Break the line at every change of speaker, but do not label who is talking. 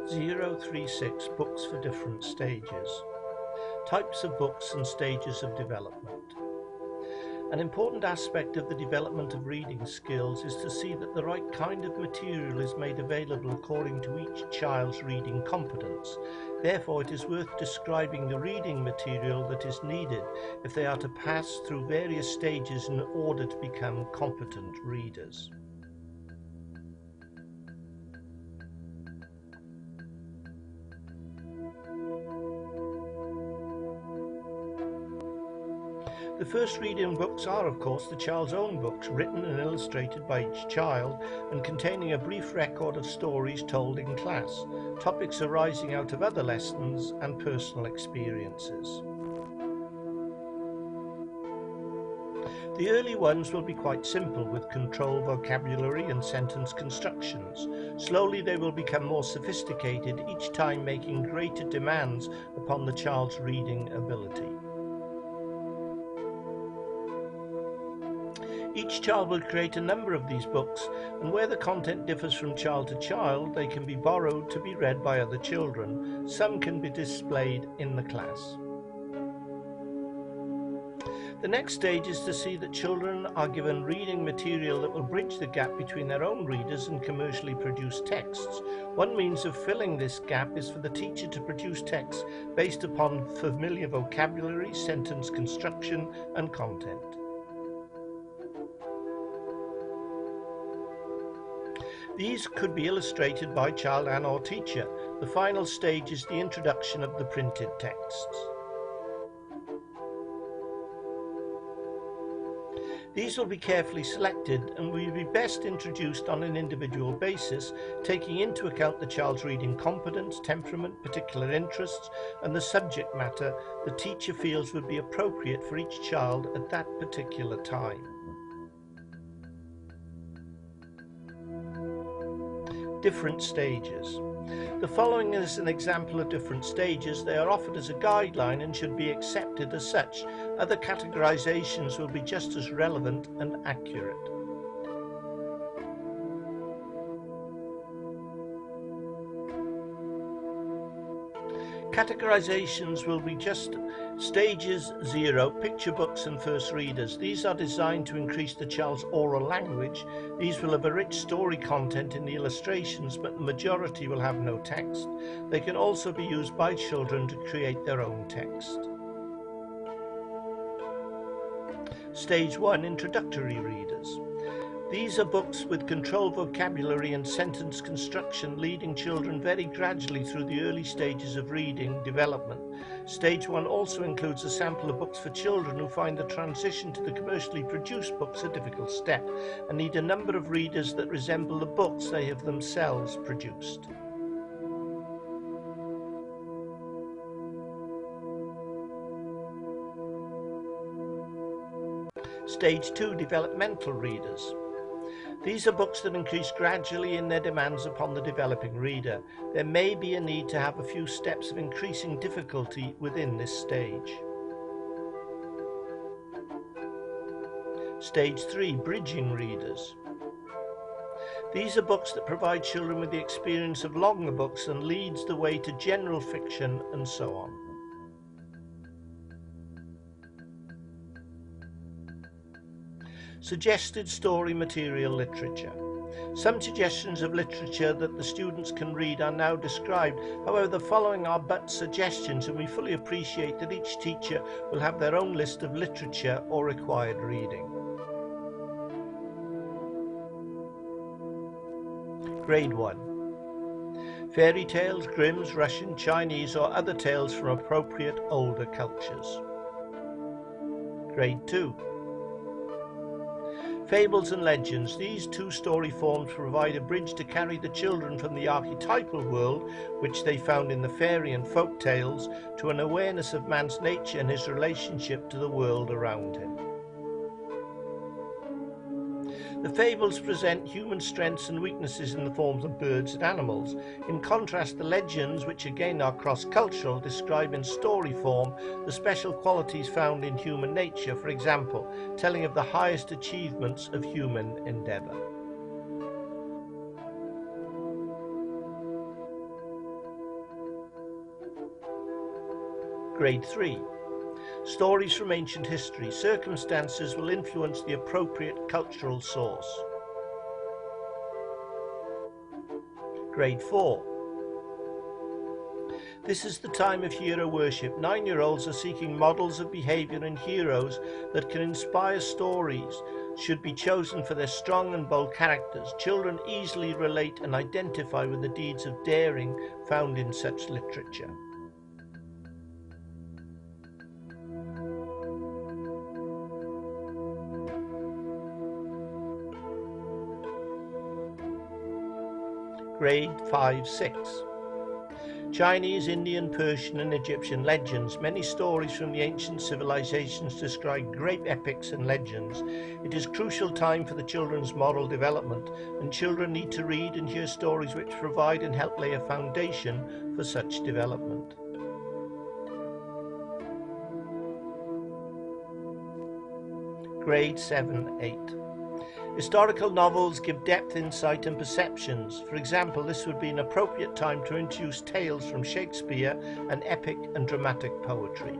036 Books for Different Stages. Types of books and stages of development. An important aspect of the development of reading skills is to see that the right kind of material is made available according to each child's reading competence. Therefore, it is worth describing the reading material that is needed if they are to pass through various stages in order to become competent readers. The first reading books are, of course, the child's own books, written and illustrated by each child and containing a brief record of stories told in class, topics arising out of other lessons and personal experiences. The early ones will be quite simple, with control vocabulary and sentence constructions. Slowly they will become more sophisticated, each time making greater demands upon the child's reading ability. Each child will create a number of these books, and where the content differs from child to child, they can be borrowed to be read by other children. Some can be displayed in the class. The next stage is to see that children are given reading material that will bridge the gap between their own readers and commercially produced texts. One means of filling this gap is for the teacher to produce texts based upon familiar vocabulary, sentence construction, and content. These could be illustrated by child and/or teacher. The final stage is the introduction of the printed texts. These will be carefully selected and will be best introduced on an individual basis, taking into account the child's reading competence, temperament, particular interests, and the subject matter the teacher feels would be appropriate for each child at that particular time. Different stages. The following is an example of different stages. They are offered as a guideline and should be accepted as such. Other categorizations will be just as relevant and accurate. Categorizations will be just stages 0, picture books and first readers. These are designed to increase the child's oral language. These will have a rich story content in the illustrations, but the majority will have no text. They can also be used by children to create their own text. Stage 1, introductory readers. These are books with controlled vocabulary and sentence construction, leading children very gradually through the early stages of reading development. Stage 1 also includes a sample of books for children who find the transition to the commercially produced books a difficult step and need a number of readers that resemble the books they have themselves produced. Stage 2, developmental readers. These are books that increase gradually in their demands upon the developing reader. There may be a need to have a few steps of increasing difficulty within this stage. Stage 3, bridging readers. These are books that provide children with the experience of longer books and leads the way to general fiction and so on. Suggested story material literature. Some suggestions of literature that the students can read are now described. However, the following are but suggestions, and we fully appreciate that each teacher will have their own list of literature or required reading. Grade 1. Fairy tales, Grimm's, Russian, Chinese, or other tales from appropriate older cultures. Grade 2. Fables and legends. These two story forms provide a bridge to carry the children from the archetypal world, which they found in the fairy and folk tales, to an awareness of man's nature and his relationship to the world around him. The fables present human strengths and weaknesses in the forms of birds and animals. In contrast, the legends, which again are cross-cultural, describe in story form the special qualities found in human nature, for example, telling of the highest achievements of human endeavor. Grade 3. Stories from ancient history. Circumstances will influence the appropriate cultural source. Grade 4. This is the time of hero worship. 9-year-olds are seeking models of behaviour and heroes that can inspire stories. Should be chosen for their strong and bold characters. Children easily relate and identify with the deeds of daring found in such literature. Grade 5-6. Chinese, Indian, Persian and Egyptian legends. Many stories from the ancient civilizations describe great epics and legends. It is a crucial time for the children's moral development, and children need to read and hear stories which provide and help lay a foundation for such development. Grade 7-8. Historical novels give depth, insight and perceptions. For example, this would be an appropriate time to introduce tales from Shakespeare and epic and dramatic poetry.